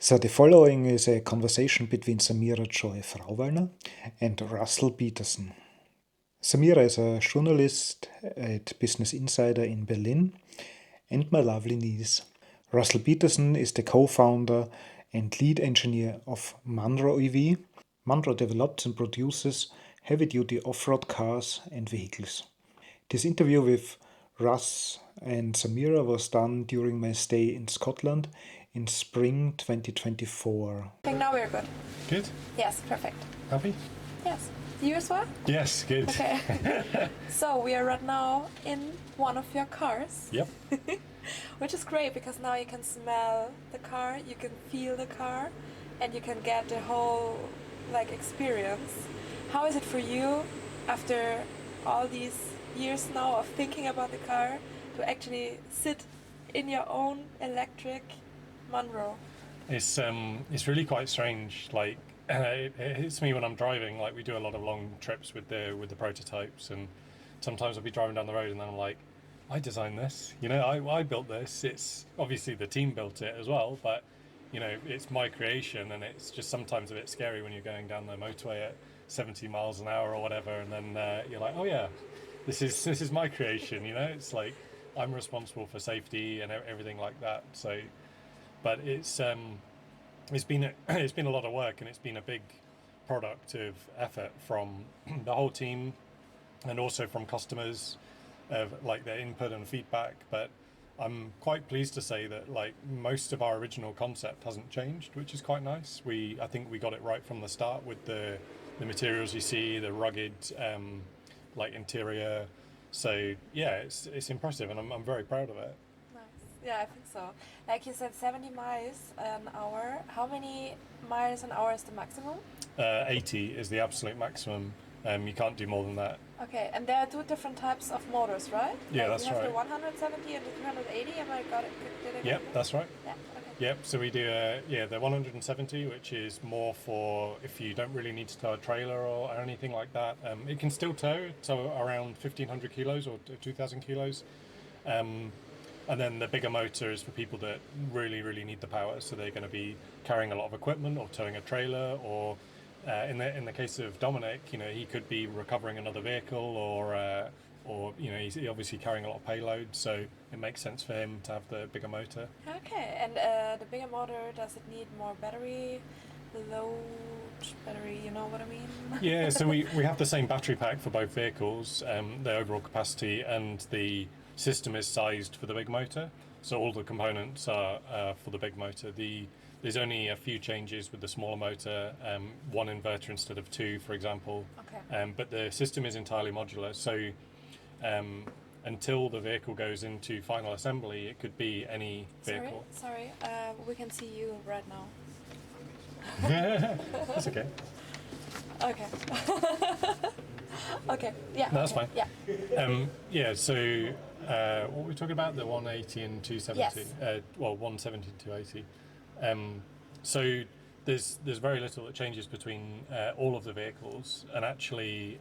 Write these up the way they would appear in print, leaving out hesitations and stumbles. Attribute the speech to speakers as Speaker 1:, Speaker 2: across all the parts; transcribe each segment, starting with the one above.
Speaker 1: So the following is a conversation between Samira Joy Frauwallner and Russel Peterson. Samira is a journalist at Business Insider in Berlin and my lovely niece. Russel Peterson is the co-founder and lead engineer of Munro EV. Munro develops and produces heavy-duty off-road cars and vehicles. This interview with Russ and Samira was done during my stay in Scotland in spring 2024.
Speaker 2: I think now we're good.
Speaker 3: Good?
Speaker 2: Yes, perfect.
Speaker 3: Happy?
Speaker 2: Yes. You as well?
Speaker 3: Yes, good.
Speaker 2: Okay. So we are right now in one of your cars.
Speaker 3: Yep.
Speaker 2: Which is great because now you can smell the car, you can feel the car, and you can get the whole experience. How is it for you after all these years now of thinking about the car to actually sit in your own electric Munro?
Speaker 3: It's really quite strange. It hits me when I'm driving. Like, we do a lot of long trips with the prototypes, and sometimes I'll be driving down the road and then I'm like, I designed this. I built this. It's obviously the team built it as well, but it's my creation, and it's just sometimes a bit scary when you're going down the motorway at 70 miles an hour or whatever, and then you're like, oh yeah, this is my creation. It's like I'm responsible for safety and everything like that. So, but it's been a lot of work, and it's been a big product of effort from the whole team, and also from customers, of their input and feedback. But I'm quite pleased to say that most of our original concept hasn't changed, which is quite nice. I think we got it right from the start with the materials you see, the rugged interior. So yeah, it's impressive, and I'm very proud of it.
Speaker 2: Yeah, I think so. Like you said, 70 miles an hour. How many miles an hour is the maximum?
Speaker 3: 80 is the absolute maximum. You can't do more than that.
Speaker 2: Okay, and there are two different types of motors, right?
Speaker 3: Yeah, that's
Speaker 2: right. You have
Speaker 3: right.
Speaker 2: the 170 and the 380. Am I got it? Did I get
Speaker 3: Yep,
Speaker 2: it?
Speaker 3: that's right.
Speaker 2: Yeah. Okay.
Speaker 3: Yep. So we do the 170, which is more for if you don't really need to tow a trailer or anything like that. It can still tow, so around 1,500 kilos or 2,000 kilos. And then the bigger motor is for people that really, really need the power. So they're going to be carrying a lot of equipment or towing a trailer, or in the case of Dominic, he could be recovering another vehicle, or he's obviously carrying a lot of payload. So it makes sense for him to have the bigger motor.
Speaker 2: Okay, and the bigger motor, does it need more battery? Load battery, you know what I mean?
Speaker 3: Yeah, so we have the same battery pack for both vehicles, the overall capacity, and the system is sized for the big motor, so all the components are for the big motor. There's only a few changes with the smaller motor, one inverter instead of two, for example.
Speaker 2: Okay.
Speaker 3: But the system is entirely modular, so until the vehicle goes into final assembly, it could be any vehicle.
Speaker 2: Sorry, we can see you right now.
Speaker 3: That's okay.
Speaker 2: Okay. Okay, yeah.
Speaker 3: No, that's
Speaker 2: okay.
Speaker 3: fine. Yeah. So what were we talking about? The 180 and 270.
Speaker 2: Yes.
Speaker 3: 170 and 280. So there's very little that changes between all of the vehicles, and actually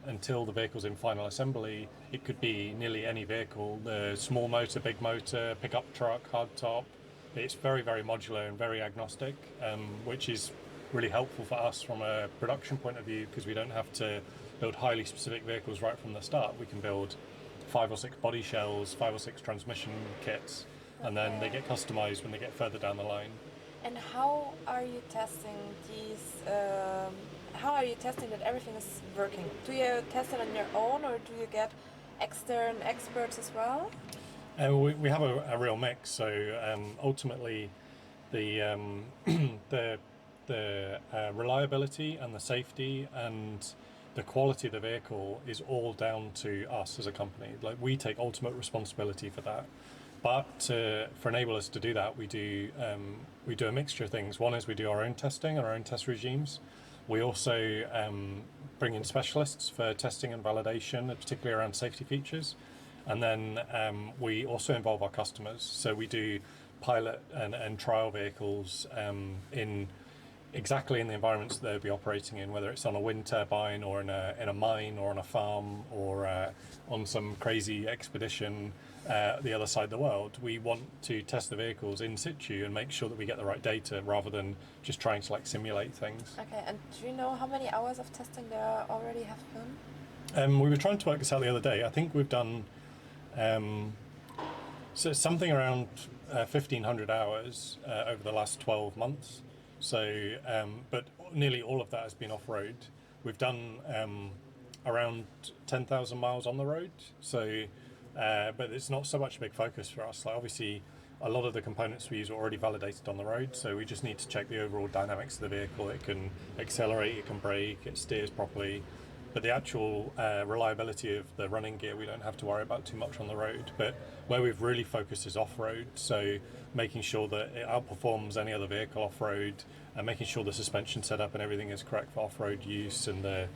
Speaker 3: until the vehicle's in final assembly, it could be nearly any vehicle. The small motor, big motor, pickup truck, hardtop. It's very, very modular and very agnostic, which is really helpful for us from a production point of view, because we don't have to build highly specific vehicles right from the start. We can build 5 or 6 body shells, 5 or 6 transmission kits, and then they get customized when they get further down the line.
Speaker 2: And how are you testing these? How are you testing that everything is working? Do you test it on your own, or do you get external experts as well?
Speaker 3: We have a real mix. So ultimately, the reliability and the safety and the quality of the vehicle is all down to us as a company. We take ultimate responsibility for that. But for enable us to do that, we do a mixture of things. One is we do our own testing and our own test regimes. We also bring in specialists for testing and validation, particularly around safety features. And then we also involve our customers. So we do pilot and trial vehicles in exactly in the environments that they'll be operating in, whether it's on a wind turbine or in a mine or on a farm or on some crazy expedition the other side of the world. We want to test the vehicles in situ and make sure that we get the right data rather than just trying to like simulate things.
Speaker 2: Okay, and do you know how many hours of testing there already have been?
Speaker 3: We were trying to work this out the other day. I think we've done so something around 1,500 hours over the last 12 months. So, but nearly all of that has been off-road. We've done around 10,000 miles on the road. So, but it's not so much a big focus for us. Like obviously, a lot of the components we use are already validated on the road. So we just need to check the overall dynamics of the vehicle. It can accelerate, it can brake, it steers properly. But the actual reliability of the running gear, we don't have to worry about too much on the road. But where we've really focused is off-road, so making sure that it outperforms any other vehicle off-road, and making sure the suspension setup and everything is correct for off-road use, and the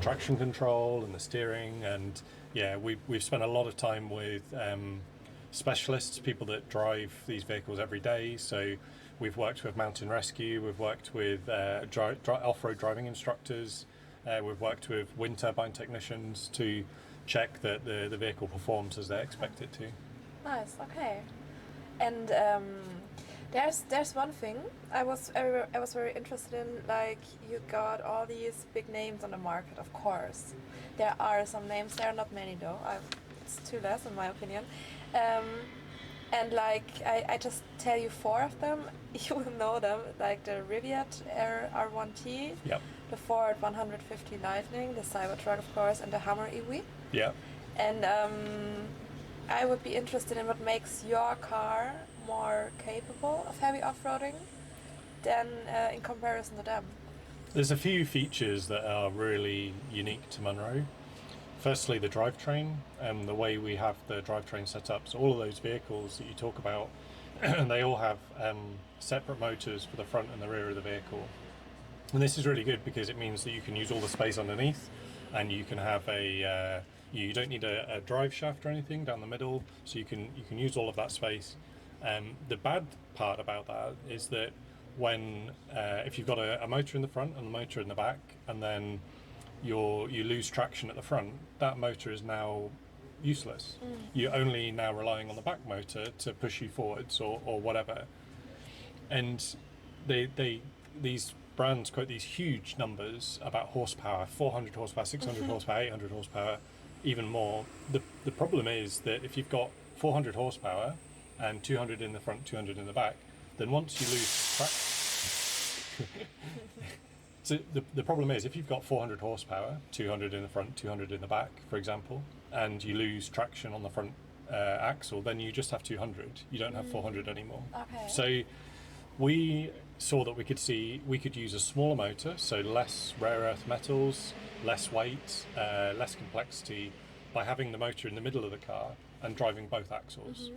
Speaker 3: traction control and the steering. And yeah, we've spent a lot of time with specialists, people that drive these vehicles every day. So we've worked with mountain rescue, we've worked with off-road driving instructors. We've worked with wind turbine technicians to check that the vehicle performs as they expect it to.
Speaker 2: Nice. Okay. And there's one thing I was very interested in. Like you got all these big names on the market. Of course, there are some names. There are not many though. It's too less in my opinion. And like I just tell you 4 of them. You will know them. Like the Rivian R1T.
Speaker 3: Yep.
Speaker 2: The Ford 150 Lightning, the Cybertruck, of course, and the Hummer EV.
Speaker 3: Yeah.
Speaker 2: And I would be interested in what makes your car more capable of heavy off-roading than in comparison to them.
Speaker 3: There's a few features that are really unique to Munro. Firstly, the drivetrain and the way we have the drivetrain set up. So all of those vehicles that you talk about, they all have separate motors for the front and the rear of the vehicle. And this is really good because it means that you can use all the space underneath, and you can have you don't need a drive shaft or anything down the middle, so you can use all of that space. The bad part about that is that when if you've got a motor in the front and a motor in the back, and then you lose traction at the front, that motor is now useless. You're only now relying on the back motor to push you forwards or whatever. And these brands quote these huge numbers about horsepower, 400 horsepower, 600 horsepower, 800 horsepower, even more. The problem is that if you've got 400 horsepower and 200 in the front, 200 in the back, then once you lose traction... So the problem is if you've got 400 horsepower, 200 in the front, 200 in the back, for example, and you lose traction on the front axle, then you just have 200. You don't have 400 anymore.
Speaker 2: Okay.
Speaker 3: So we saw that we could use a smaller motor, so less rare earth metals, less weight, less complexity, by having the motor in the middle of the car and driving both axles.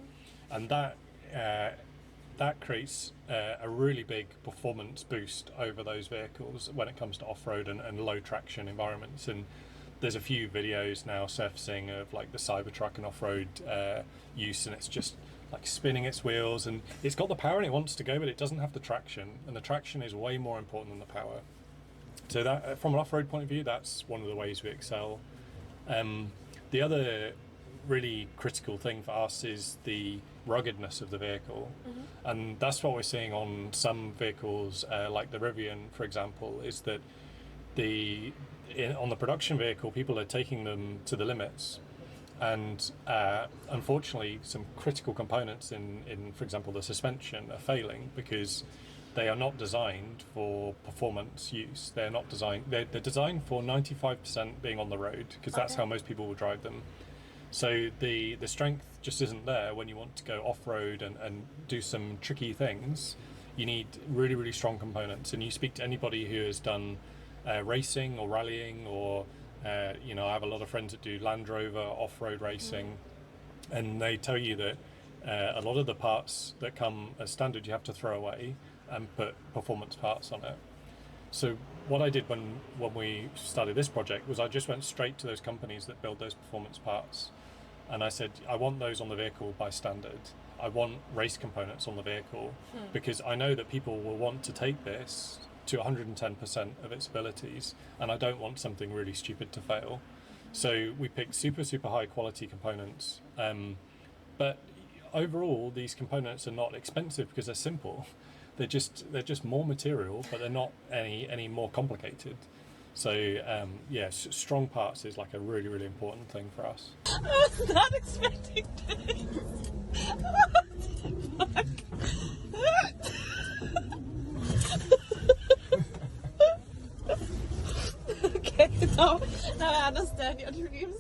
Speaker 3: And that creates a really big performance boost over those vehicles when it comes to off-road and low traction environments. And there's a few videos now surfacing of like the Cybertruck and off-road use, and it's just like spinning its wheels, and it's got the power and it wants to go, but it doesn't have the traction, and the traction is way more important than the power. So that from an off-road point of view, that's one of the ways we excel. The other really critical thing for us is the ruggedness of the vehicle, and that's what we're seeing on some vehicles like the Rivian, for example, is that on the production vehicle, people are taking them to the limits, and unfortunately some critical components in for example the suspension are failing because they are not designed for performance use. They're designed for 95% being on the road, because that's how most people will drive them. So the strength just isn't there when you want to go off-road and do some tricky things. You need really, really strong components. And you speak to anybody who has done racing or rallying, or I have a lot of friends that do Land Rover off-road racing, and they tell you that a lot of the parts that come as standard you have to throw away and put performance parts on it. So what I did when we started this project was I just went straight to those companies that build those performance parts, and I said, I want those on the vehicle by standard. I want race components on the vehicle, because I know that people will want to take this to 110% of its abilities, and I don't want something really stupid to fail. So we picked super high quality components, but overall these components are not expensive because they're simple. They're just more material, but they're not any more complicated. So strong parts is like a really important thing for us.
Speaker 4: I was not expecting this. Okay, now I understand your dreams.